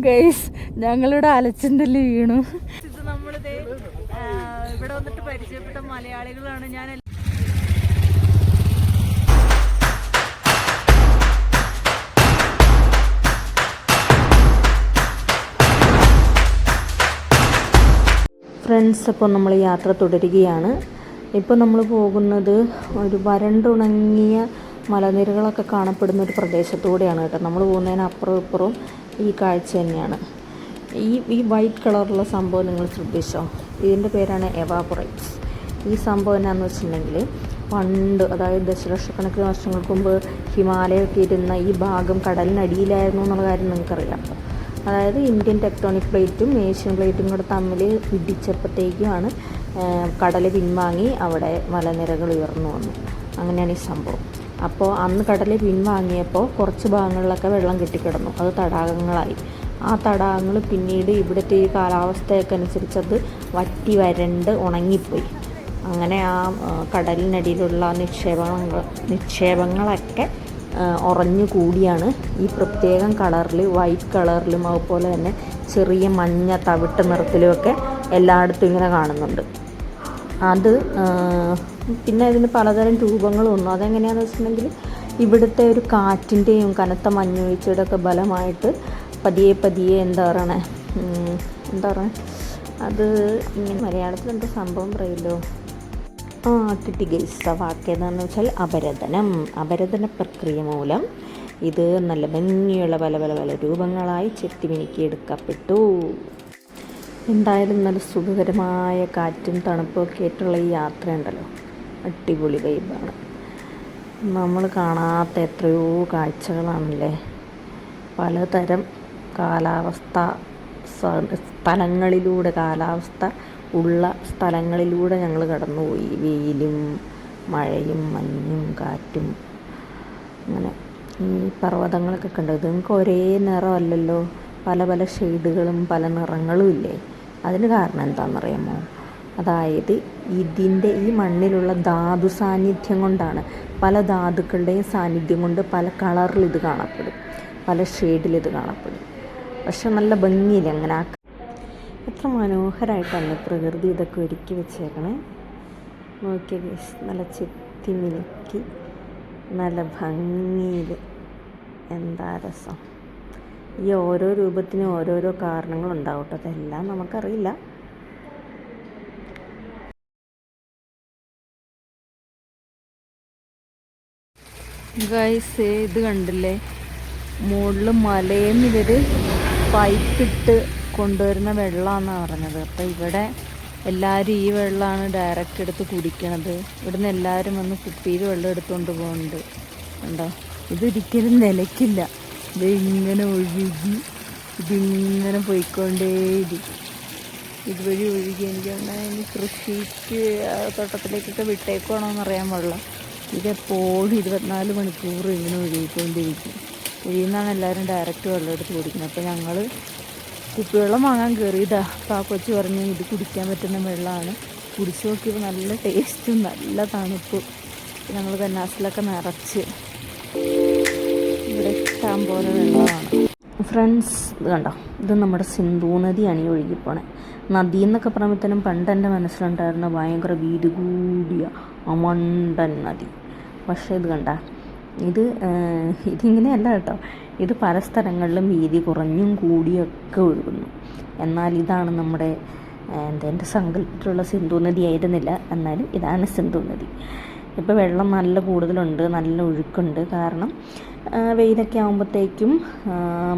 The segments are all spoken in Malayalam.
ഗൈസ് ഞങ്ങളിവിടെ അലച്ചിന്തല് വീണു. ഇത് നമ്മളിത് ഇവിടെ വന്നിട്ട് പരിചയപ്പെട്ട മലയാളികളാണ്. ഞാൻ ഫ്രണ്ട്സ്, അപ്പോൾ നമ്മൾ യാത്ര തുടരുകയാണ്. ഇപ്പോൾ നമ്മൾ പോകുന്നത് ഒരു വരണ്ടുണങ്ങിയ മലനിരകളൊക്കെ കാണപ്പെടുന്ന ഒരു പ്രദേശത്തൂടെയാണ് കേട്ടോ. നമ്മൾ പോകുന്നതിന് അപ്പുറം ഇപ്പുറവും ഈ കാഴ്ച തന്നെയാണ്. ഈ വൈറ്റ് കളറുള്ള സംഭവം നിങ്ങൾ ശ്രദ്ധിച്ചോ? ഇതിൻ്റെ പേരാണ് എവാപൊറേറ്റ്സ്. ഈ സംഭവം എന്നാന്ന് വെച്ചിട്ടുണ്ടെങ്കിൽ പണ്ട്, അതായത് ദശലക്ഷക്കണക്കിന് വർഷങ്ങൾക്ക് മുമ്പ് ഹിമാലയമൊക്കെ ഇരുന്ന ഈ ഭാഗം കടലിനടിയിലായിരുന്നു എന്നുള്ള കാര്യം നിങ്ങൾക്കറിയാം. അതായത് ഇന്ത്യൻ ടെക്ടോണിക് പ്ലേറ്റും ഏഷ്യൻ പ്ലേറ്റും കൂടെ തമ്മിൽ ഇടിച്ചപ്പോഴത്തേക്കുമാണ് കടൽ പിൻവാങ്ങി അവിടെ മലനിരകൾ ഉയർന്നു വന്നു. അങ്ങനെയാണ് ഈ സംഭവം. അപ്പോൾ അന്ന് കടൽ പിൻവാങ്ങിയപ്പോൾ കുറച്ച് ഭാഗങ്ങളിലൊക്കെ വെള്ളം കെട്ടിക്കിടന്നു. അത് തടാകങ്ങളായി. ആ തടാകങ്ങൾ പിന്നീട് ഇവിടുത്തെ ഈ കാലാവസ്ഥയൊക്കെ അനുസരിച്ച് അത് വറ്റി വരണ്ട് ഉണങ്ങിപ്പോയി. അങ്ങനെ ആ കടലിനടിയിലുള്ള നിക്ഷേപങ്ങളൊക്കെ ഉറഞ്ഞു കൂടിയാണ് ഈ പ്രത്യേകം കളറിൽ, വൈറ്റ് കളറിലും അതുപോലെ തന്നെ ചെറിയ മഞ്ഞ തവിട്ട് നിറത്തിലുമൊക്കെ എല്ലായിടത്തും ഇങ്ങനെ കാണുന്നുണ്ട്. അത് പിന്നെ അതിന് പലതരം രൂപങ്ങളും വന്നു. അതെങ്ങനെയാണെന്ന് വെച്ചിട്ടുണ്ടെങ്കിൽ ഇവിടുത്തെ ഒരു കാറ്റിൻ്റെയും കനത്ത മഞ്ഞൊഴിച്ചയുടെ ഒക്കെ ബലമായിട്ട് പതിയെ എന്താ പറയണേ അത് ഇങ്ങനെ മലയാളത്തിൽ എന്താ സംഭവം പറയല്ലോ, കിട്ടി ഗൈസ്. ആ വാക്ക് ഏതാണെന്ന് വെച്ചാൽ അപരദന പ്രക്രിയ മൂലം ഇത് നല്ല ഭംഗിയുള്ള പല രൂപങ്ങളായി ചെത്തിമിനുക്കിയെടുക്കപ്പെട്ടു. എന്തായാലും നല്ല സുഖകരമായ കാറ്റും തണുപ്പൊക്കെ ആയിട്ടുള്ള ഈ യാത്ര ഉണ്ടല്ലോ, അടിപൊളി വൈബാണ്. നമ്മൾ കാണാത്ത എത്രയോ കാഴ്ചകളാണല്ലേ. പലതരം കാലാവസ്ഥ ഉള്ള സ്ഥലങ്ങളിലൂടെ ഞങ്ങൾ കടന്നുപോയി. വെയിലും മഴയും മഞ്ഞും കാറ്റും. അങ്ങനെ ഈ പർവ്വതങ്ങളൊക്കെ കണ്ടത് നിങ്ങൾക്ക് ഒരേ നിറമല്ലല്ലോ, പല ഷെയ്ഡുകളും പല നിറങ്ങളും ഇല്ലേ. അതിന് കാരണം എന്താണെന്നറിയാമോ? അതായത് ഇതിൻ്റെ ഈ മണ്ണിലുള്ള ധാതു സാന്നിധ്യം കൊണ്ടാണ്. പല ധാതുക്കളുടെയും സാന്നിധ്യം കൊണ്ട് പല കളറിൽ ഇത് കാണപ്പെടും, പല ഷെയ്ഡിൽ ഇത് കാണപ്പെടും. പക്ഷെ നല്ല ഭംഗിയില്ല. അങ്ങനെ എത്ര മനോഹരമായിട്ടാണ് പ്രകൃതി ഇതൊക്കെ ഒരുക്കി വെച്ചേക്കണേ. നോക്കിയ നല്ല ചെത്തി മിനുക്കി നല്ല ഭംഗിയിൽ. എന്താ രസം. ഈ ഓരോ രൂപത്തിനും ഓരോരോ കാരണങ്ങളുണ്ടാവും കേട്ടോ. അതെല്ലാം നമുക്കറിയില്ല. ഗൈസ്, ഇത് കണ്ടില്ലേ, മുകളിൽ മലയെന്ന് ഇവർ പൈപ്പിട്ട് കൊണ്ടുവരുന്ന വെള്ളമാണെന്നാണ് പറഞ്ഞത്. അപ്പോൾ ഇവിടെ എല്ലാവരും ഈ വെള്ളമാണ് ഡയറക്റ്റ് എടുത്ത് കുടിക്കണത്. ഇവിടുന്ന് എല്ലാവരും വന്ന് കുപ്പിയിൽ വെള്ളം എടുത്തുകൊണ്ട് പോകുന്നുണ്ട്. കണ്ടോ, ഇതൊരിക്കലും നിലയ്ക്കില്ല. ഇത് ഇങ്ങനെ ഒഴുകി ഇതിങ്ങനെ പോയിക്കൊണ്ടേയിരിക്കും. ഇതുവഴി ഒഴുകി എനിക്ക് കൃഷിക്ക് തോട്ടത്തിലേക്കൊക്കെ വിട്ടേക്കുവാണോന്നറിയാൻ പാടില്ല. ഇതെപ്പോഴും 24 മണിക്കൂർ ഇങ്ങനെ ഒഴുകിക്കൊണ്ടിരിക്കും. ഒഴുകുന്നാണ് എല്ലാവരും ഡയറക്റ്റ് വെള്ളം എടുത്ത് കുടിക്കുന്നത്. അപ്പോൾ ഞങ്ങൾ കുപ്പിവെള്ളം വാങ്ങാൻ കയറിയതാ. അപ്പോൾ ആ കൊച്ചു പറഞ്ഞു ഇത് കുടിക്കാൻ പറ്റുന്ന വെള്ളമാണ്. കുടിച്ച് നോക്കിയപ്പോൾ നല്ല ടേസ്റ്റും നല്ല തണുപ്പും. ഞങ്ങൾ കന്നാസിലൊക്കെ നിറച്ച് ഇവിടെ ഇഷ്ടം പോലെ വെള്ളമാണ്. ഫ്രണ്ട്സ്, ഇത് കണ്ടോ, ഇത് നമ്മുടെ സിന്ധു നദിയാണ് ഈ ഒഴുകിപ്പോണേ. നദി എന്നൊക്കെ പറയുമ്പോഴത്തേനും പണ്ട് എൻ്റെ മനസ്സിലുണ്ടായിരുന്ന ഭയങ്കര വീതി കൂടിയ അമണ്ടൻ നദി. പക്ഷേ ഇത് കണ്ട, ഇതിങ്ങനെയല്ല കേട്ടോ. ഇത് പല സ്ഥലങ്ങളിലും വീതി കുറഞ്ഞും കൂടിയൊക്കെ ഒഴുകുന്നു. എന്നാൽ ഇതാണ് നമ്മുടെ എൻ്റെ സങ്കല്പത്തിലുള്ള സിന്ധു നദി ആയിരുന്നില്ല. എന്നാലും ഇതാണ് സിന്ധു നദി. ഇപ്പോൾ വെള്ളം നല്ല കൂടുതലുണ്ട്, നല്ല ഒഴുക്കുണ്ട്. കാരണം വെയിലൊക്കെ ആകുമ്പോഴത്തേക്കും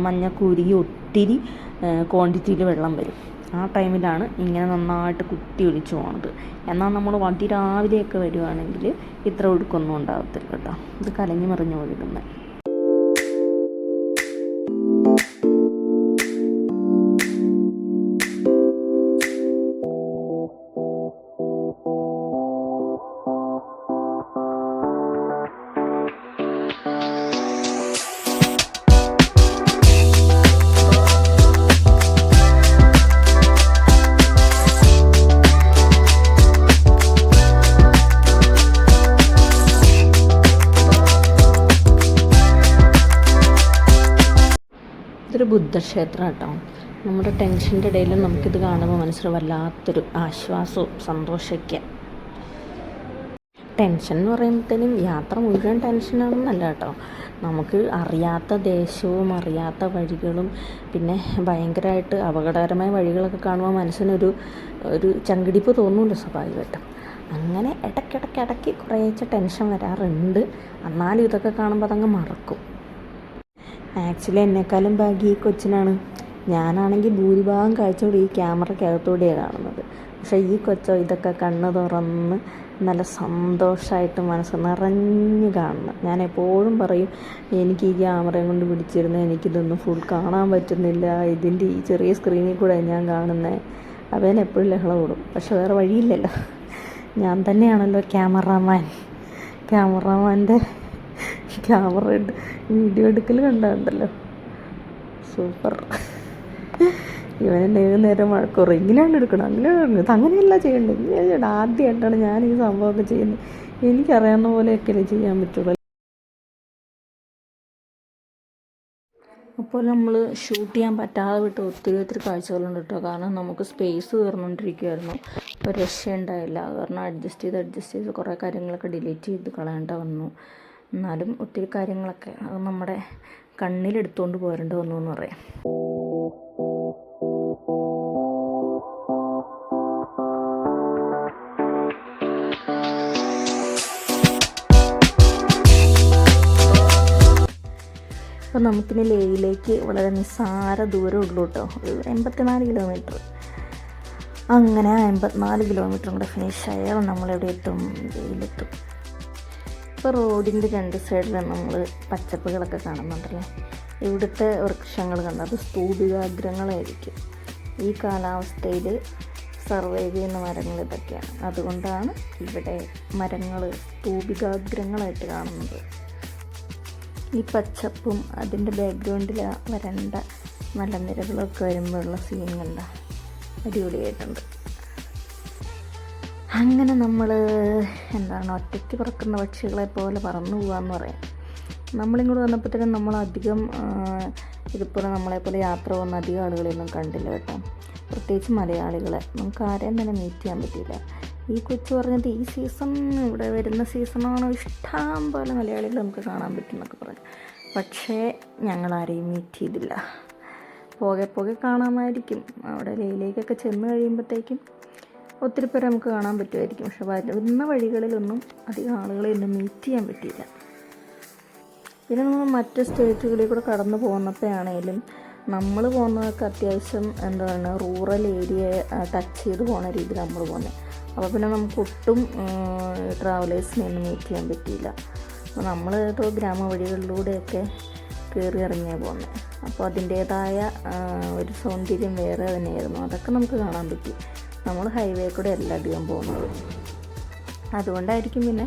മഞ്ഞക്കുരുകി ഒത്തിരി ക്വാണ്ടിറ്റിയിൽ വെള്ളം വരും. ആ ടൈമിലാണ് ഇങ്ങനെ നന്നായിട്ട് കുത്തി ഒലിച്ചു പോകുന്നത്. എന്നാൽ നമ്മൾ അതിരാവിലെയൊക്കെ വരുവാണെങ്കിൽ ഇത്ര ഒഴുക്കൊന്നും ഉണ്ടാകത്തില്ല കേട്ടോ. ഇത് കലങ്ങി മറിഞ്ഞ് ഒഴുകുന്നത്. ബുദ്ധക്ഷേത്രം കേട്ടോ. നമ്മുടെ ടെൻഷൻ്റെ ഇടയിലും നമുക്കിത് കാണുമ്പോൾ മനസ്സിൽ വല്ലാത്തൊരു ആശ്വാസവും സന്തോഷമൊക്കെ. ടെൻഷൻ എന്ന് പറയുമ്പോഴത്തേനും യാത്ര മുഴുവൻ ടെൻഷനാണെന്നല്ല കേട്ടോ. നമുക്ക് അറിയാത്ത ദേശവും അറിയാത്ത വഴികളും പിന്നെ ഭയങ്കരമായിട്ട് അപകടകരമായ വഴികളൊക്കെ കാണുമ്പോൾ മനസ്സിനൊരു ചങ്കിടിപ്പ് തോന്നുമല്ലോ സ്വാഭാവികമായിട്ടും. അങ്ങനെ ഇടയ്ക്കിടയ്ക്ക് കുറേശ്ശെ ടെൻഷൻ വരാറുണ്ട്. എന്നാലും ഇതൊക്കെ കാണുമ്പോൾ അതങ്ങ് മറക്കും. ആക്ച്വലി എന്നെക്കാളും ഭാഗ്യം ഈ കൊച്ചിനാണ്. ഞാനാണെങ്കിൽ ഭൂരിഭാഗം കാഴ്ചയോടെ ഈ ക്യാമറയ്ക്കകത്തൂടെയാണ് കാണുന്നത്. പക്ഷേ ഈ കൊച്ചോ ഇതൊക്കെ കണ്ണ് തുറന്ന് നല്ല സന്തോഷമായിട്ട് മനസ്സ് നിറഞ്ഞ് കാണണം. ഞാൻ എപ്പോഴും പറയും, എനിക്ക് ഈ ക്യാമറയും കൊണ്ട് പിടിച്ചിരുന്നത് എനിക്കിതൊന്നും ഫുൾ കാണാൻ പറ്റുന്നില്ല, ഇതിൻ്റെ ഈ ചെറിയ സ്ക്രീനിൽ കൂടെ ഞാൻ കാണുന്നത്. അവൻ എപ്പോഴും ലഹള കൂടും. പക്ഷെ വേറെ വഴിയില്ലല്ലോ, ഞാൻ തന്നെയാണല്ലോ ക്യാമറാമാൻ്റെ ക്യാമറ വീഡിയോ എടുക്കൽ കണ്ടുണ്ടല്ലോ, സൂപ്പർ. ഇവനെന്നെ ഏത് നേരം വഴക്കുറ, ഇങ്ങനെയാണ് എടുക്കണം, അങ്ങനെയല്ല ചെയ്യേണ്ടത്, ഇങ്ങനെ ചെയ്യണം. ആദ്യമായിട്ടാണ് ഞാൻ ഈ സംഭവമൊക്കെ ചെയ്യുന്നത്. എനിക്കറിയാവുന്ന പോലെയൊക്കെ ചെയ്യാൻ പറ്റുള്ളൂ. അപ്പോൾ നമ്മൾ ഷൂട്ട് ചെയ്യാൻ പറ്റാതെ വിട്ട് ഒത്തിരി കാഴ്ചകളുണ്ട് കേട്ടോ. കാരണം നമുക്ക് സ്പേസ് തീർന്നുകൊണ്ടിരിക്കുമായിരുന്നു. അപ്പോൾ രക്ഷയുണ്ടായില്ല. കാരണം അഡ്ജസ്റ്റ് ചെയ്ത് കുറേ കാര്യങ്ങളൊക്കെ ഡിലീറ്റ് ചെയ്ത് കളയേണ്ട വന്നു. എന്നാലും ഒത്തിരി കാര്യങ്ങളൊക്കെ അത് നമ്മുടെ കണ്ണിലെടുത്തുകൊണ്ട് പോരേണ്ടി വന്നു എന്ന് പറയാം. അപ്പോൾ നമുക്കിനി ലേയിലേക്ക് വളരെ നിസ്സാര ദൂരം ഉള്ളൂ കേട്ടോ, ഒരു 84 കിലോമീറ്റർ. അങ്ങനെ 84 കിലോമീറ്ററും കൂടെ ഫിനിഷായാൽ നമ്മളെവിടെ എത്തും, ലേയിലെത്തും. ഇപ്പോൾ റോഡിൻ്റെ 2 സൈഡിലും നമ്മൾ പച്ചപ്പുകളൊക്കെ കാണുന്നുണ്ടല്ലേ. ഇവിടുത്തെ വൃക്ഷങ്ങൾ കണ്ട അത് സ്തൂപികാഗ്രങ്ങളായിരിക്കും. ഈ കാലാവസ്ഥയിൽ സർവൈവ് ചെയ്യുന്ന മരങ്ങൾ ഇതൊക്കെയാണ്. അതുകൊണ്ടാണ് ഇവിടെ മരങ്ങൾ സ്തൂപികാഗ്രങ്ങളായിട്ട് കാണുന്നത്. ഈ പച്ചപ്പും അതിൻ്റെ ബാക്ക്ഗ്രൗണ്ടിൽ വരണ്ട മലനിരകളൊക്കെ വരുമ്പോഴുള്ള സീൻ കണ്ട അടിപൊളിയായിട്ടുണ്ട്. അങ്ങനെ നമ്മൾ ഒറ്റയ്ക്ക് പറക്കുന്ന പക്ഷികളെ പോലെ പറന്നു പോകാമെന്ന് പറയാം. നമ്മളിങ്ങോട്ട് വന്നപ്പോഴത്തേനും നമ്മളധികം ഇതുപോലെ നമ്മളെപ്പോലെ യാത്ര പോകുന്ന അധികം ആളുകളെയൊന്നും കണ്ടില്ല കേട്ടോ. പ്രത്യേകിച്ച് മലയാളികളെ നമുക്ക് ആരെയും തന്നെ മീറ്റ് ചെയ്യാൻ പറ്റിയില്ല. ഈ കൊച്ചു പറഞ്ഞത് ഈ സീസൺ ഇവിടെ വരുന്ന സീസണാണ്, ഇഷ്ടം പോലെ മലയാളികൾ നമുക്ക് കാണാൻ പറ്റും എന്നൊക്കെ പറഞ്ഞു. പക്ഷേ ഞങ്ങളാരെയും മീറ്റ് ചെയ്തില്ല. പോകെ കാണാമായിരിക്കും. അവിടെ ലേയിലേക്കൊക്കെ ചെന്ന് കഴിയുമ്പോഴത്തേക്കും ഒത്തിരി പേരെ നമുക്ക് കാണാൻ പറ്റുമായിരിക്കും. പക്ഷെ വരുന്ന വഴികളിലൊന്നും അധികം ആളുകളെ ഒന്നും മീറ്റ് ചെയ്യാൻ പറ്റിയില്ല. പിന്നെ നമ്മൾ മറ്റ് സ്റ്റേറ്റുകളിൽ കൂടെ കടന്നു പോകുന്നപ്പോഴാണേലും നമ്മൾ പോകുന്നതൊക്കെ അത്യാവശ്യം റൂറൽ ഏരിയ ടച്ച് ചെയ്ത് പോകുന്ന രീതിയിൽ നമ്മൾ പോകുന്നത്. അപ്പോൾ പിന്നെ നമുക്ക് ഒട്ടും ട്രാവലേഴ്സിനെ ഒന്നും മീറ്റ് ചെയ്യാൻ പറ്റിയില്ല. അപ്പോൾ നമ്മൾ ഏതോ ഗ്രാമവഴികളിലൂടെയൊക്കെ കയറി ഇറങ്ങിയാണ് പോകുന്നത്. അപ്പോൾ അതിൻ്റേതായ ഒരു സൗന്ദര്യം വേറെ തന്നെയായിരുന്നു. അതൊക്കെ നമുക്ക് കാണാൻ പറ്റി. നമ്മൾ ഹൈവേ കൂടെ അല്ല അധികം പോകുന്നത്. അതുകൊണ്ടായിരിക്കും പിന്നെ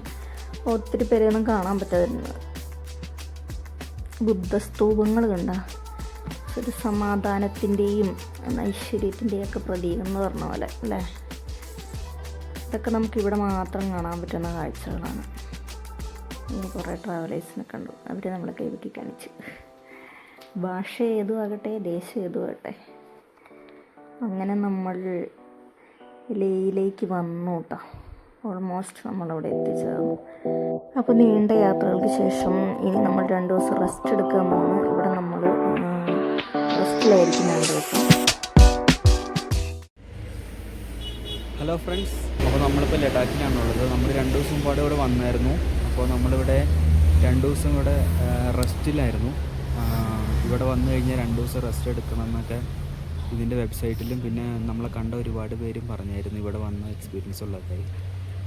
ഒത്തിരി പേരെയൊന്നും കാണാൻ പറ്റാതിരുന്നത്. ബുദ്ധസ്തൂപങ്ങൾ കണ്ട ഒരു സമാധാനത്തിൻ്റെയും ഐശ്വര്യത്തിൻ്റെയും ഒക്കെ പ്രതീകം എന്ന് പറഞ്ഞ പോലെ അല്ലേ. ഇതൊക്കെ നമുക്കിവിടെ മാത്രം കാണാൻ പറ്റുന്ന കാഴ്ചകളാണ്. ഇനി കുറേ ട്രാവലേഴ്സിനെ കണ്ടു. അവർ നമ്മളെ കൈവക്കി കാണിച്ചു. ഭാഷ ഏതും ആകട്ടെ, ദേശം ഏതും ആകട്ടെ. അങ്ങനെ നമ്മൾ ലേയിലേക്ക് വന്നു കേട്ടോ. ഓൾമോസ്റ്റ് നമ്മളവിടെ എത്തിച്ചേർന്നു. അപ്പോൾ നീണ്ട യാത്രകൾക്ക് ശേഷം ഇനി നമ്മൾ 2 ദിവസം റെസ്റ്റ് എടുക്കാൻ പോകുന്നു. ഇവിടെ നമ്മൾ റെസ്റ്റിലായിരിക്കും 2 ദിവസം. ഹലോ ഫ്രണ്ട്സ്, അപ്പോൾ നമ്മളിപ്പോൾ ലഡാക്കിലാണുള്ളത്. നമ്മൾ 2 ദിവസം മുമ്പാട് ഇവിടെ വന്നായിരുന്നു. അപ്പോൾ നമ്മളിവിടെ 2 ദിവസം ഇവിടെ റെസ്റ്റിലായിരുന്നു. ഇവിടെ വന്നു കഴിഞ്ഞാൽ 2 ദിവസം റെസ്റ്റ് എടുക്കണം എന്നൊക്കെ ഇതിൻ്റെ വെബ്സൈറ്റിലും പിന്നെ നമ്മളെ കണ്ട ഒരുപാട് പേരും പറഞ്ഞായിരുന്നു ഇവിടെ വന്ന എക്സ്പീരിയൻസ് ഉള്ളതായി.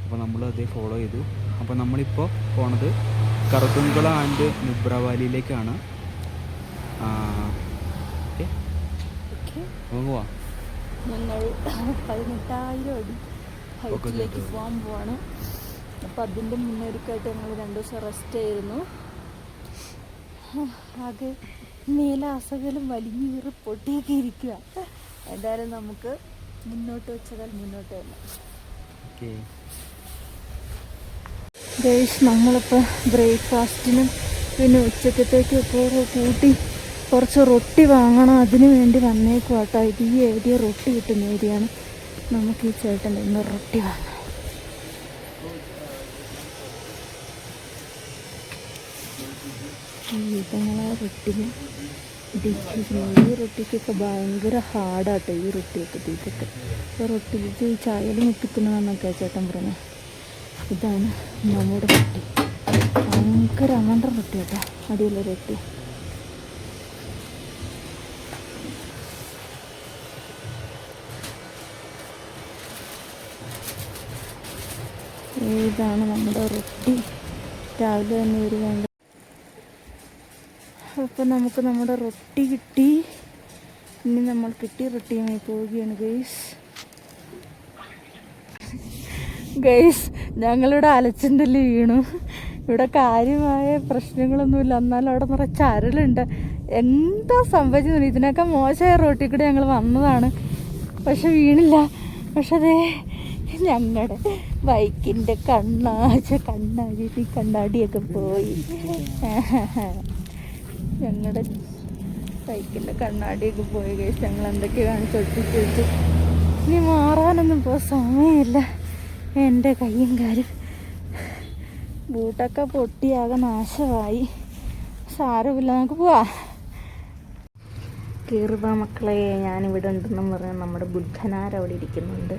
അപ്പോൾ നമ്മളതേ ഫോളോ ചെയ്തു. അപ്പോൾ നമ്മളിപ്പോൾ പോണത് കറുത്തുംകുള ആൻഡ് നുബ്ര വാലിയിലേക്കാണ്. ഓക്കെ, പോവാ. ഞങ്ങൾ 18,000 അടി ഹൈറ്റിലേക്ക് പോകാൻ പോവാണ്. അപ്പോൾ അതിൻ്റെ മുന്നൊരുക്കമായിട്ട് ഞങ്ങൾ 2 ദിവസം റെസ്റ്റ് ആയിരുന്നു. ആകെ മേലാസകലം വലിഞ്ഞീറി പൊട്ടിയൊക്കെ ഇരിക്കുക. എന്തായാലും നമുക്ക് മുന്നോട്ട് വെച്ചാൽ മുന്നോട്ട് തന്നെ. നമ്മളിപ്പോൾ ബ്രേക്ക്ഫാസ്റ്റിനും പിന്നെ ഉച്ചക്കത്തേക്കൊക്കെ കൂട്ടി കുറച്ച് റൊട്ടി വാങ്ങണം, അതിന് വേണ്ടി വന്നേക്കും കേട്ടോ. ഇത് ഈ ഏരിയ റൊട്ടി കിട്ടുന്ന ഏരിയയാണ്. നമുക്ക് ഈ ചേട്ടൻ ഇന്ന് റൊട്ടി വാങ്ങാം. ഇതങ്ങളെ റൊട്ടിന് ഡിച്ചിരുന്നത്. ഈ റൊട്ടിക്കൊക്കെ ഭയങ്കര ഹാർഡാട്ടോ ഈ റൊട്ടിയൊക്കെ തീറ്റൊക്കെ. ഇപ്പോൾ റൊട്ടിക്ക് ഈ ചായയിൽ മുക്കിത്തുന്നതെന്നൊക്കെ ചേട്ടൻ പറഞ്ഞത്. ഇതാണ് നമ്മുടെ റൊട്ടി. ഭയങ്കര അങ്ങണ്ട റൊട്ടി കേട്ടോ, അടിയുള്ള റൊട്ടി. ഇതാണ് നമ്മുടെ റൊട്ടി. രാവിലെ തന്നെ ഒരു വേണ്ട. അപ്പം നമുക്ക് നമ്മുടെ റൊട്ടി കിട്ടി. ഇനി നമ്മൾ കിട്ടിയ റൊട്ടിയുമായി പോവുകയാണ് ഗൈസ്. ഞങ്ങളിവിടെ അലച്ചിണ്ടല് വീണു. ഇവിടെ കാര്യമായ പ്രശ്നങ്ങളൊന്നുമില്ല, എന്നാലും അവിടെ നിറച്ച് അരളുണ്ട്. എന്താ സംഭവിച്ചത്? ഇതിനൊക്കെ മോശമായ റോട്ടിൽ കൂടെ ഞങ്ങൾ വന്നതാണ്, പക്ഷെ വീണില്ല. പക്ഷെ അതേ ഞങ്ങളുടെ ബൈക്കിൻ്റെ കണ്ണാടിയൊക്കെ പോയി. ഞങ്ങളുടെ ബൈക്കിൻ്റെ കണ്ണാടിയൊക്കെ പോയി കഴിച്ച് ഞങ്ങൾ എന്തൊക്കെ കാണിച്ച് ഒട്ടിച്ച് വെച്ചു. ഇനി മാറാനൊന്നും ഇപ്പോൾ സമയമില്ല. എൻ്റെ കയ്യും കാലും ബൂട്ടൊക്കെ പൊട്ടിയാകെ നാശമായി. സാരമില്ല, നമുക്ക് പോവാ. കീറുക മക്കളെ, ഞാനിവിടെ ഉണ്ടെന്നും പറഞ്ഞാൽ നമ്മുടെ ബുദ്ധനാരവിടെ ഇരിക്കുന്നുണ്ട്.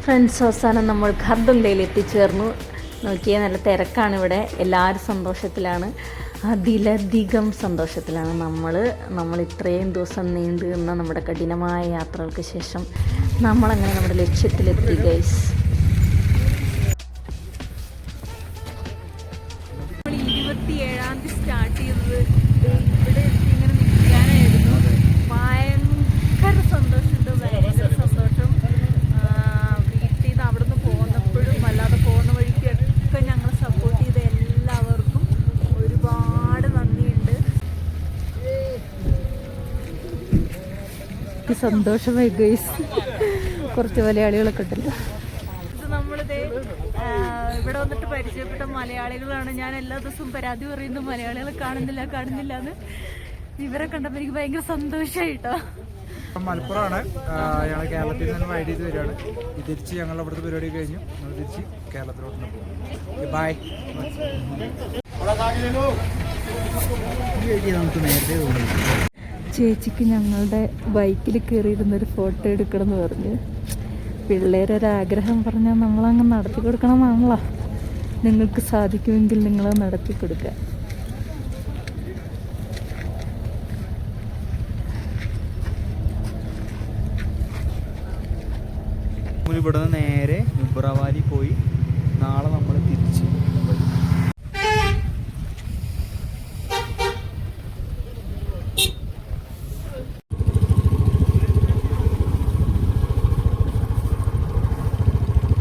ഫ്രണ്ട്സ്, അവസാനം നമ്മൾ ഖർദുംലയിൽ എത്തിച്ചേർന്നു. നോക്കിയാൽ നല്ല തിരക്കാണ് ഇവിടെ. എല്ലാവരും സന്തോഷത്തിലാണ്, അതിലധികം സന്തോഷത്തിലാണ്. നമ്മൾ ഇത്രയും ദിവസം നീണ്ടു നിന്ന നമ്മുടെ കഠിനമായ യാത്രകൾക്ക് ശേഷം നമ്മളങ്ങനെ നമ്മുടെ ലക്ഷ്യത്തിലെത്തി ഗൈസ്. ചേച്ചിക്ക് സന്തോഷമായി ഗൈസ്. കുറച്ച് മലയാളികളൊക്കെ ഉണ്ടല്ലോ. നമ്മളിത് ഇവിടെ വന്നിട്ട് പരിചയപ്പെട്ട മലയാളികളാണ്. ഞാൻ എല്ലാ ദിവസവും പരാതി പറയുന്നു മലയാളികളെ കാണുന്നില്ല എന്ന്. ഇവരെ കണ്ടപ്പോൾ എനിക്ക് ഭയങ്കര സന്തോഷമായിട്ടോ. മലപ്പുറമാണ്. ഞങ്ങൾ കേരളത്തിൽ നിന്ന് വൈഡ് ചെയ്ത് വരികയാണ്. തിരിച്ച് ഞങ്ങൾ അവിടുത്തെ പരിപാടി കഴിഞ്ഞു. നമ്മൾ തിരിച്ച് കേരളത്തിലോട്ട് പോകും. ബൈ. നമുക്ക് നേരത്തെ തോന്നി ചേച്ചിക്ക് ഞങ്ങളുടെ ബൈക്കിൽ കയറിയിരുന്നൊരു ഫോട്ടോ എടുക്കണം എന്ന് പറഞ്ഞ് പിള്ളേരൊരാഗ്രഹം പറഞ്ഞാൽ നമ്മളങ്ങ് നടത്തി കൊടുക്കണമെന്നാണല്ലോ. നിങ്ങൾക്ക് സാധിക്കുമെങ്കിൽ നിങ്ങൾ നടത്തി കൊടുക്കുക. ഇവിടെ നിന്ന് നേരെ മുബ്ര വാലി പോയി നാളെ